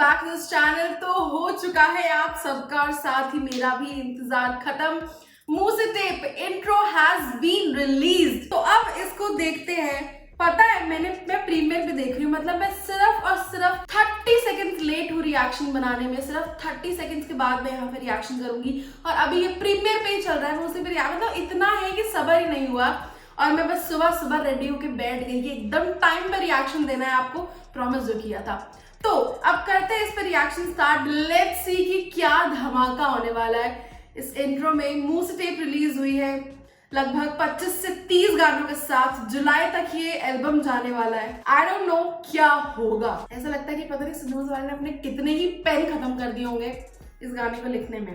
Back to this channel. तो हो चुका है आप सबका और साथ ही मेरा भी इंतजार खत्म। मुंह से tape intro has been release. तो अब इसको देखते हैं। पता है मैं प्रीमियर पे देख रही हूँ, मतलब मैं सिर्फ और सिर्फ 30 सेकंड्स लेट हूँ रिएक्शन बनाने में। सिर्फ 30 सेकंड्स के बाद मैं यहाँ पे रिएक्शन करूंगी और अभी ये प्रीमियर पे ही चल रहा है। मैं उसी पे मतलब इतना है कि सब्र ही नहीं हुआ और मैं बस सुबह सुबह रेडी होके बैठ गई कि एकदम टाइम पर रिएक्शन देना है आपको, प्रॉमिस जो किया था। तो अब करते हैं इस पर रिएक्शन स्टार्ट। लेट्स सी कि क्या धमाका होने वाला है इस इंट्रो में। मुंह से टेप रिलीज हुई है लगभग 25 से 30 गानों के साथ। जुलाई तक ये एल्बम जाने वाला है। आई डोंट नो क्या होगा। ऐसा लगता है कि पता नहीं सिद्धू मूसेवाला ने अपने कितने ही पेन खत्म कर दिए होंगे इस गाने को लिखने में।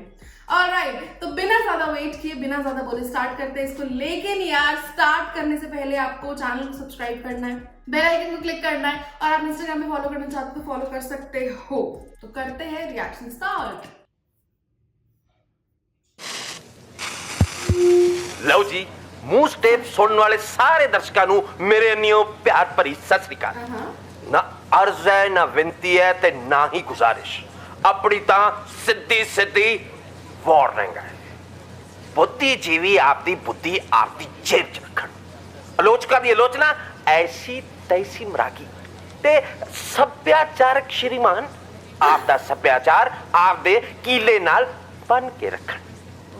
ऑलराइट, तो बिना ज्यादा वेट किए बिना ज्यादा बोले स्टार्ट करते हैं इसको। लेकिन यार स्टार्ट करने से पहले आपको चैनल को सब्सक्राइब करना है, बेल आइकन को क्लिक करना है और आप इंस्टाग्राम में फॉलो करना चाहते हो तो फॉलो कर सकते हो। तो करते हैं रिएक्शन स्टार्ट। ਲਓ ਜੀ ਮੂੰਹ ਸਟੇਪ ਸੁਣਨ ਵਾਲੇ ਸਾਰੇ ਦਰਸ਼ਕਾਂ ਨੂੰ ਮੇਰੇ ਨਿਓ ਪਿਆਰ ਭਰੀ ਸਤਿ ਸ੍ਰੀ ਅਕਾਲ। ਨਾ ਅਰਜ਼ ਹੈ ਨਾ ਬੇਨਤੀ ਹੈ ਤੇ ਨਾ ਹੀ ਗੁਜ਼ਾਰਿਸ਼, ਆਪਣੀ ਤਾਂ ਸਿੱਧੀ ਸਿੱਧੀ ਵਾਰਨਿੰਗ ਹੈ। ਬੁੱਧੀਜੀਵੀ ਆਪਦੀ ਬੁੱਧੀ ਆਪਦੀ ਜੇਬ 'ਚ ਰੱਖਣ, ਆਲੋਚਕਾਂ ਦੀ ਆਲੋਚਨਾ ਐਸੀ ਤੈਸੀ ਮਰਾਗੀ ਤੇ ਸੱਭਿਆਚਾਰਕ ਸ਼੍ਰੀਮਾਨ ਆਪਦਾ ਸੱਭਿਆਚਾਰ ਆਪਦੇ ਕੀਲੇ ਨਾਲ ਬੰਨ ਕੇ ਰੱਖਣ।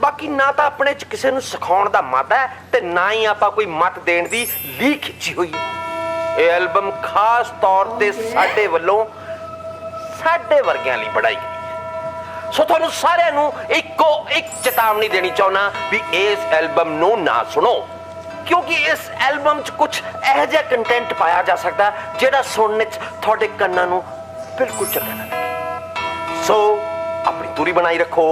ਬਾਕੀ ਨਾ ਤਾਂ ਆਪਣੇ 'ਚ ਕਿਸੇ ਨੂੰ ਸਿਖਾਉਣ ਦਾ ਮਤ ਹੈ ਤੇ ਨਾ ਹੀ ਆਪਾਂ ਕੋਈ ਮਤ ਦੇਣ ਦੀ ਲੀਹ ਖਿੱਚੀ ਹੋਈ ਹੈ। ਇਹ ਐਲਬਮ ਖਾਸ ਤੌਰ ਤੇ ਸਾਡੇ ਵੱਲੋਂ ਸਾਡੇ ਵਰਗਿਆਂ ਲਈ ਬਣਾਈ ਗਈ ਹੈ। ਸੋ ਤੁਹਾਨੂੰ ਸਾਰਿਆਂ ਨੂੰ ਇੱਕੋ ਇੱਕ ਚੇਤਾਵਨੀ ਦੇਣੀ ਚਾਹੁੰਦਾ ਵੀ ਇਸ ਐਲਬਮ ਨੂੰ ਨਾ ਸੁਣੋ, ਕਿਉਂਕਿ ਇਸ ਐਲਬਮ 'ਚ ਕੁਝ ਇਹੋ ਜਿਹਾ ਕੰਟੈਂਟ ਪਾਇਆ ਜਾ ਸਕਦਾ ਜਿਹੜਾ ਸੁਣਨ 'ਚ ਤੁਹਾਡੇ ਕੰਨਾਂ ਨੂੰ ਬਿਲਕੁਲ ਚੰਗਾ ਨਾ ਲੱਗੇ। ਸੋ ਆਪਣੀ दूरी बनाई रखो,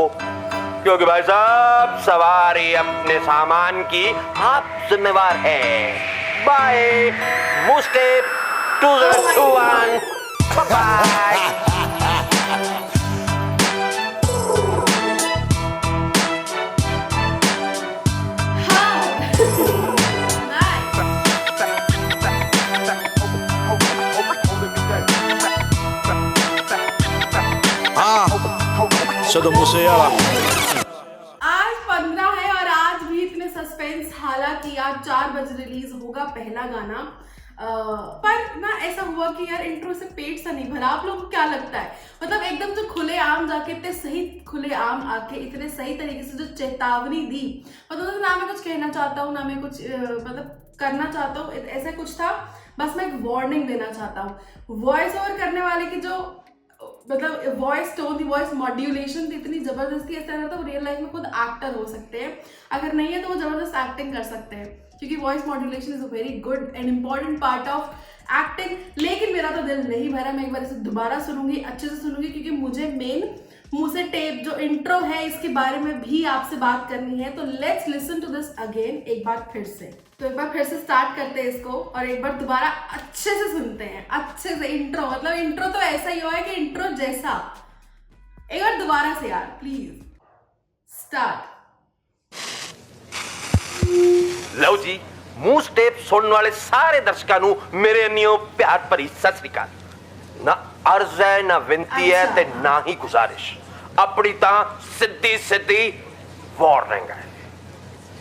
क्योंकि भाई साहब सवारी अपने सामान की आप जिम्मेवार है। बाय मुस्टेप 2021, बाय। Siddhu Moosewala। आज 15 है और आज भी इतने सस्पेंस। हालांकि आज 4 बजे रिलीज होगा पहला गाना। पर ना ऐसा हुआ कि यार इंट्रो से पेट सा नहीं भरा। आप लोगों को क्या लगता है? मतलब एकदम जो खुले आम जाके इतने सही खुले आम आके इतने सही तरीके से जो चेतावनी दी, मतलब ना मैं कुछ कहना चाहता हूँ ना मैं कुछ मतलब करना चाहता हूँ, ऐसा कुछ था। बस मैं एक वार्निंग देना चाहता हूँ। वॉइस ओवर करने वाले की जो मतलब वॉइस टोन थी, वॉइस मॉड्यूलेशन थी, इतनी जबरदस्ती ऐसा लगता है वो रियल लाइफ में खुद एक्टर हो सकते हैं। अगर नहीं है तो वो जबरदस्त एक्टिंग कर सकते हैं, क्योंकि voice modulation is a very good and important part of acting. लेकिन मेरा तो दिल नहीं भरा। मैं एक बार इसे दोबारा सुनूंगी, अच्छे से सुनूंगी, क्योंकि मुझे मेन मुंह से टेप जो इंट्रो है इसके बारे में भी आपसे बात करनी है। तो let's listen to this again, एक बार फिर से। तो एक बार फिर से स्टार्ट करते हैं इसको और एक बार दोबारा अच्छे से सुनते हैं, अच्छे से। इंट्रो मतलब इंट्रो तो ऐसा ही हुआ है कि इंट्रो जैसा। एक बार दोबारा से यार प्लीज स्टार्ट। ਲਓ ਜੀ ਮੂੰਹ ਸਟੇਪ ਸੁਣਨ ਵਾਲੇ ਸਾਰੇ ਦਰਸ਼ਕਾਂ ਨੂੰ ਮੇਰੇ ਨਿਓ ਪਿਆਰ ਭਰੀ ਸਤਿ ਸ੍ਰੀ ਅਕਾਲ। ਨਾ ਅਰਜ਼ ਹੈ ਨਾ ਬੇਨਤੀ ਹੈ ਤੇ ਨਾ ਹੀ ਗੁਜ਼ਾਰਿਸ਼, ਆਪਣੀ ਤਾਂ ਸਿੱਧੀ ਸਿੱਧੀ ਵਾਰਨਿੰਗ ਹੈ।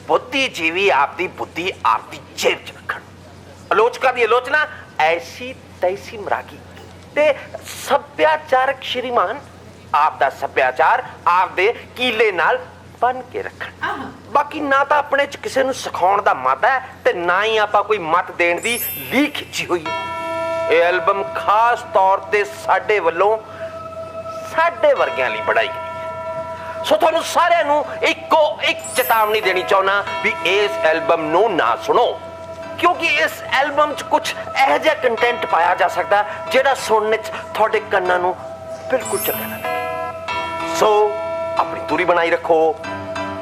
ਬੁੱਧੀਜੀਵੀ ਆਪਦੀ ਬੁੱਧੀ ਆਪਦੀ ਜੇਬ 'ਚ ਰੱਖਣ, ਆਲੋਚਕਾਂ ਦੀ ਆਲੋਚਨਾ ਐਸੀ ਤੈਸੀ ਮਰਾਗੀ ਤੇ ਸੱਭਿਆਚਾਰਕ ਸ਼੍ਰੀਮਾਨ ਆਪਦਾ ਸੱਭਿਆਚਾਰ ਆਪਦੇ ਕੀਲੇ ਨਾਲ ਬੰਨ ਕੇ ਰੱਖਣ। ਬਾਕੀ ਨਾ ਤਾਂ ਆਪਣੇ 'ਚ ਕਿਸੇ ਨੂੰ ਸਿਖਾਉਣ ਦਾ ਮਤ ਹੈ ਤੇ ਨਾ ਹੀ ਆਪਾਂ ਕੋਈ ਮਤ ਦੇਣ ਦੀ ਲੀਹ ਖਿੱਚੀ ਹੋਈ ਹੈ। ਇਹ ਐਲਬਮ ਖਾਸ ਤੌਰ ਤੇ ਸਾਡੇ ਵੱਲੋਂ ਸਾਡੇ ਵਰਗਿਆਂ ਲਈ ਬਣਾਈ ਗਈ ਹੈ। ਸੋ ਤੁਹਾਨੂੰ ਸਾਰਿਆਂ ਨੂੰ ਇੱਕੋ ਇੱਕ ਚੇਤਾਵਨੀ ਦੇਣੀ ਚਾਹੁੰਦਾ ਵੀ ਇਸ ਐਲਬਮ ਨੂੰ ਨਾ ਸੁਣੋ, ਕਿਉਂਕਿ ਇਸ ਐਲਬਮ 'ਚ ਕੁਝ ਇਹੋ ਜਿਹਾ ਕੰਟੈਂਟ ਪਾਇਆ ਜਾ ਸਕਦਾ ਜਿਹੜਾ ਸੁਣਨ 'ਚ ਤੁਹਾਡੇ ਕੰਨਾਂ ਨੂੰ ਬਿਲਕੁਲ ਚੰਗਾ ਨਾ ਲੱਗੇ। ਸੋ अपनी दूरी बनाई रखो,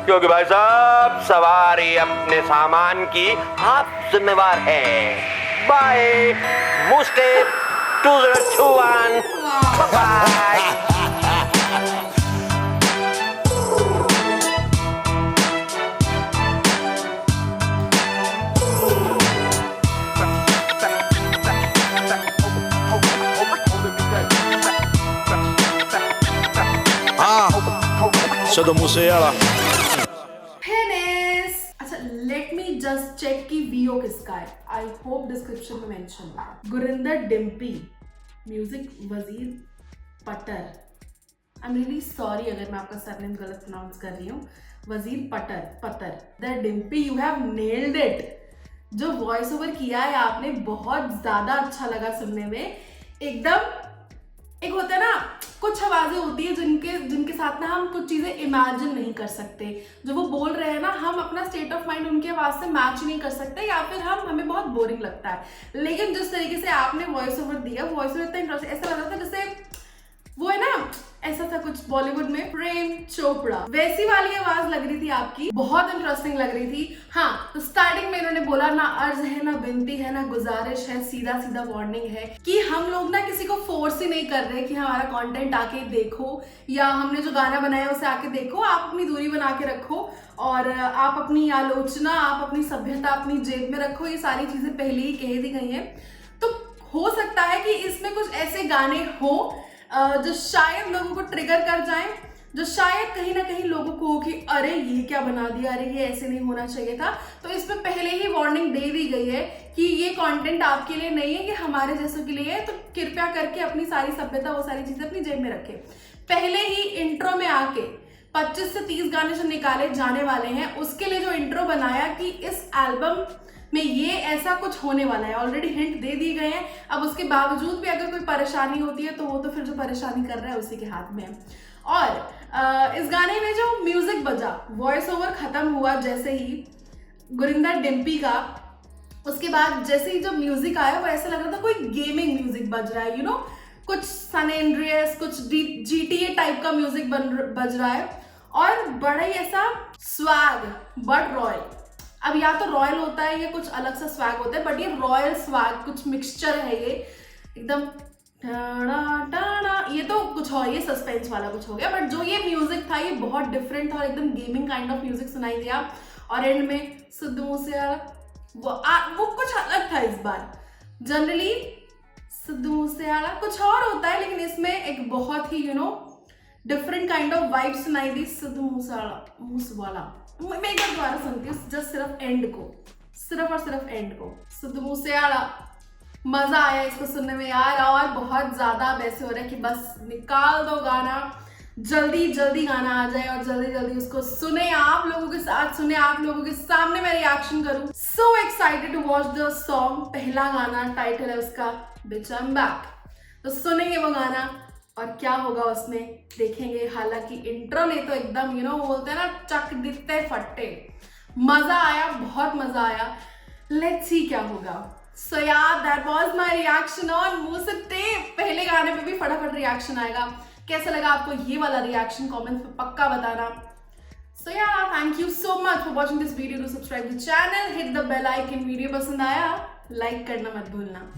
क्योंकि भाई साहब सवारी अपने सामान की आप जिम्मेवार है। बाय मुस्टेप 2021, बाय। सिद्धू मूसेवाला। फिनिश। अच्छा, लेट मी जस्ट चेक कि वीओ किसका है। आई होप डिस्क्रिप्शन में मेंशन होगा। गुरिंदर डिम्पी, म्यूजिक वजीर पटर। आई एम रियली सॉरी अगर मैं आपका सरनेम गलत प्रोनाउंस कर रही हूँ। वजीर पटर the Dimpy, you have nailed it. जो वॉइस ओवर किया है आपने बहुत ज्यादा अच्छा लगा सुनने में। एकदम एक होता है ना, कुछ आवाजें होती है जिनके साथ ना हम कुछ चीजें इमेजिन नहीं कर सकते। जो वो बोल रहे हैं ना, हम अपना स्टेट ऑफ माइंड उनकी आवाज से मैच नहीं कर सकते, या फिर हमें बहुत बोरिंग लगता है। लेकिन जिस तरीके से आपने वॉइस ओवर दिया, वॉइस ओवर इतना इंटरेस्टिंग, ऐसा लग रहा था जैसे वो है ना, ऐसा था कुछ बॉलीवुड में प्रेम चोपड़ा, वैसी वाली आवाज लग रही थी आपकी। बहुत इंटरेस्टिंग लग रही थी। हाँ, तो स्टार्टिंग में इन्होंने बोला ना अर्ज है ना विनती है ना गुजारिश है, सीधा सीधा वार्निंग है कि हम लोग ना किसी को फोर्स ही नहीं कर रहे कि हमारा कंटेंट आके देखो, या हमने जो गाना बनाया उसे आके देखो। आप अपनी दूरी बना के रखो और आप अपनी आलोचना, आप अपनी सभ्यता अपनी जेब में रखो। ये सारी चीजें पहले ही कह दी गई हैं। तो हो सकता है कि इसमें कुछ ऐसे गाने हो जो शायद लोगों को ट्रिगर कर जाएं, जो शायद कहीं ना कहीं लोगों को कि अरे ये क्या बना दिया, अरे ये ऐसे नहीं होना चाहिए था। तो इसमें पहले ही वार्निंग दे दी गई है कि ये कंटेंट आपके लिए नहीं है, कि हमारे जैसों के लिए है। तो कृपया करके अपनी सारी सभ्यता, वो सारी चीजें अपनी जेब में रखें। पहले ही इंट्रो में आके 25 से 30 गाने जो निकाले जाने वाले हैं, उसके लिए जो इंट्रो बनाया कि इस एल्बम में ये ऐसा कुछ होने वाला है, ऑलरेडी हिंट दे दिए गए हैं। अब उसके बावजूद भी अगर कोई परेशानी होती है तो वो तो फिर जो परेशानी कर रहा है उसी के हाथ में है। और इस गाने में जो म्यूजिक बजा, वॉइस ओवर खत्म हुआ जैसे ही गुरिंदर डिम्पी का, उसके बाद जैसे ही जो म्यूजिक आया वो ऐसा लग रहा था कोई गेमिंग म्यूजिक बज रहा है, यू नो, कुछ सन एंड्रियस, कुछ GTA टाइप का म्यूजिक बज रहा है। और बड़ा ही ऐसा स्वैग, बट रॉयल। अब या तो रॉयल होता है या कुछ अलग सा स्वैग होता है, बट ये रॉयल स्वैग, कुछ मिक्सचर है ये एकदम। ये तो कुछ और, ये सस्पेंस वाला कुछ हो गया, बट जो ये म्यूजिक था ये बहुत डिफरेंट था और एकदम गेमिंग काइंड ऑफ म्यूजिक सुनाई दिया। और एंड में सिद्धू मूसेवाला, वो कुछ अलग था इस बार। जनरली सिद्धू मूसेवाला कुछ और होता है, लेकिन इसमें एक बहुत ही डिफरेंट काइंड ऑफ वाइब सुनाई दी। सिद्धू मूसेवाला मैं एक बार दोबारा सुनती हूँ, जस्ट सिर्फ एंड को, सिर्फ और सिर्फ एंड को। सिद्धू मूसेवाला, मजा आया इसको सुनने में यार। और बहुत ज्यादा अब ऐसे हो रहा है कि बस निकाल दो गाना, जल्दी जल्दी गाना आ जाए और जल्दी जल्दी उसको सुने, आप लोगों के साथ सुने, आप लोगों के सामने मैं रिएक्शन करूं। So excited to watch the song. पहला गाना, टाइटल है उसका बिच आई एम बैक। तो सुनेंगे वो गाना और क्या होगा उसमें देखेंगे। हालांकि इंट्रो ने तो एकदम बोलते हैं ना, चक दिखते फट्टे। मजा आया, बहुत मजा आया। लेट्स सी क्या होगा। सो यार, that was my reaction on Moose tape. पहले गाने पे भी फटाफट रिएक्शन आएगा। कैसा लगा आपको ये वाला रिएक्शन, कमेंट्स में पक्का बताना। सो यार, thank you so much for watching this video. To subscribe the channel, hit the bell icon. Video पसंद आया लाइक करना मत भूलना।